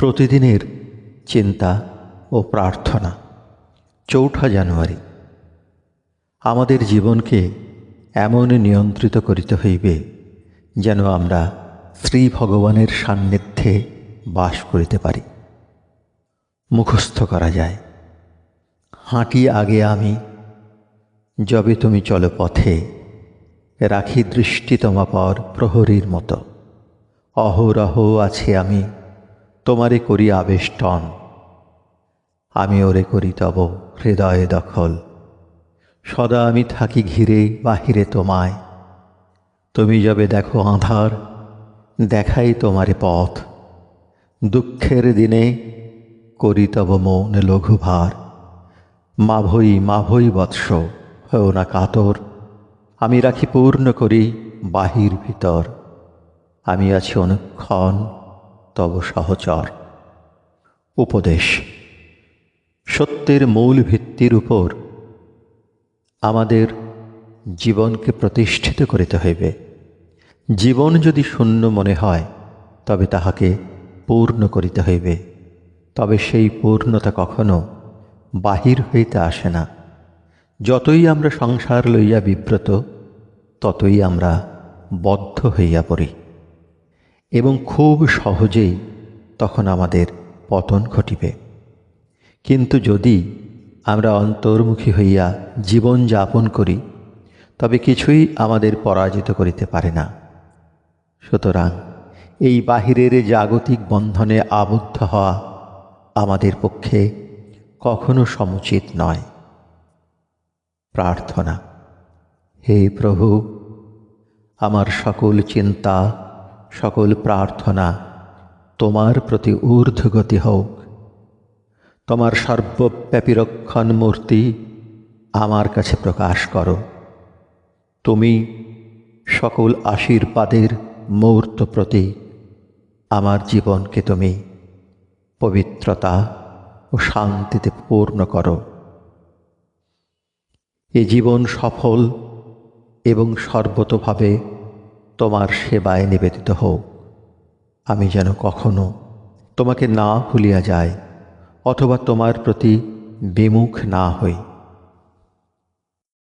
প্রতিদিনের চিন্তা ও প্রার্থনা। ৪ঠা জানুয়ারি। আমাদের জীবনকে এমন নিয়ন্ত্রিত করিতে হইবে যেন আমরা শ্রী ভগবানের সান্নিধ্যে বাস করিতে পারি। মুখস্থ করা যায়। হাঁটি আগে আমি, যবে তুমি চলো পথে, রাখি দৃষ্টি তোমাপর প্রহরীর মতো। অহরহ আছে আমি, তোমারে করি আবেষ্টন, আমি ওরে করি তব হৃদয়ে দখল। সদা আমি থাকি ঘিরে বাহিরে তোমায়, তুমি যবে দেখো আঁধার, দেখাই তোমারে পথ। দুঃখের দিনে করি তব মন লঘুভার, মাভৈ বৎস, হও না কাতর। আমি রাখি পূর্ণ করি বাহির ভিতর, আমি আছি অনুক্ষণ তব সহচর। উপদেশ। সত্যের মূল ভিত্তির উপর আমাদের জীবনকে প্রতিষ্ঠিত করিতে হইবে। জীবন যদি শূন্য মনে হয় তবে তাহাকে পূর্ণ করিতে হইবে। তবে সেই পূর্ণতা কখনো বাহির হইতে আসে না। যতই আমরা সংসার লইয়া বিব্রত, ততই আমরা বদ্ধ হইয়া পড়ি এবং খুব সহজেই তখন আমাদের পতন ঘটিবে। কিন্তু যদি আমরা অন্তর্মুখী হইয়া জীবন যাপন করি, তবে কিছুই আমাদের পরাজিত করিতে পারে না। সুতরাং এই বাহিরের জাগতিক বন্ধনে আবদ্ধ হওয়া আমাদের পক্ষে কখনো সমুচিত নয়। প্রার্থনা। হে প্রভু, আমার সকল চিন্তা, সকল প্রার্থনা তোমার প্রতি ঊর্ধ্বগতি হোক। তোমার সর্বব্যাপী রক্ষণ মূর্তি আমার কাছে প্রকাশ করো। তুমি সকল আশীর্বাদের মূর্ত প্রতীক। আমার জীবনকে তুমি পবিত্রতা ও শান্তিতে পূর্ণ করো। এ জীবন সফল এবং সর্বতোভাবে তোমার সেবায় নিবেদিত হোক। আমি যেন কখনো তোমাকে না ভুলিয়া যাই অথবা তোমার প্রতি বিমুখ না হই।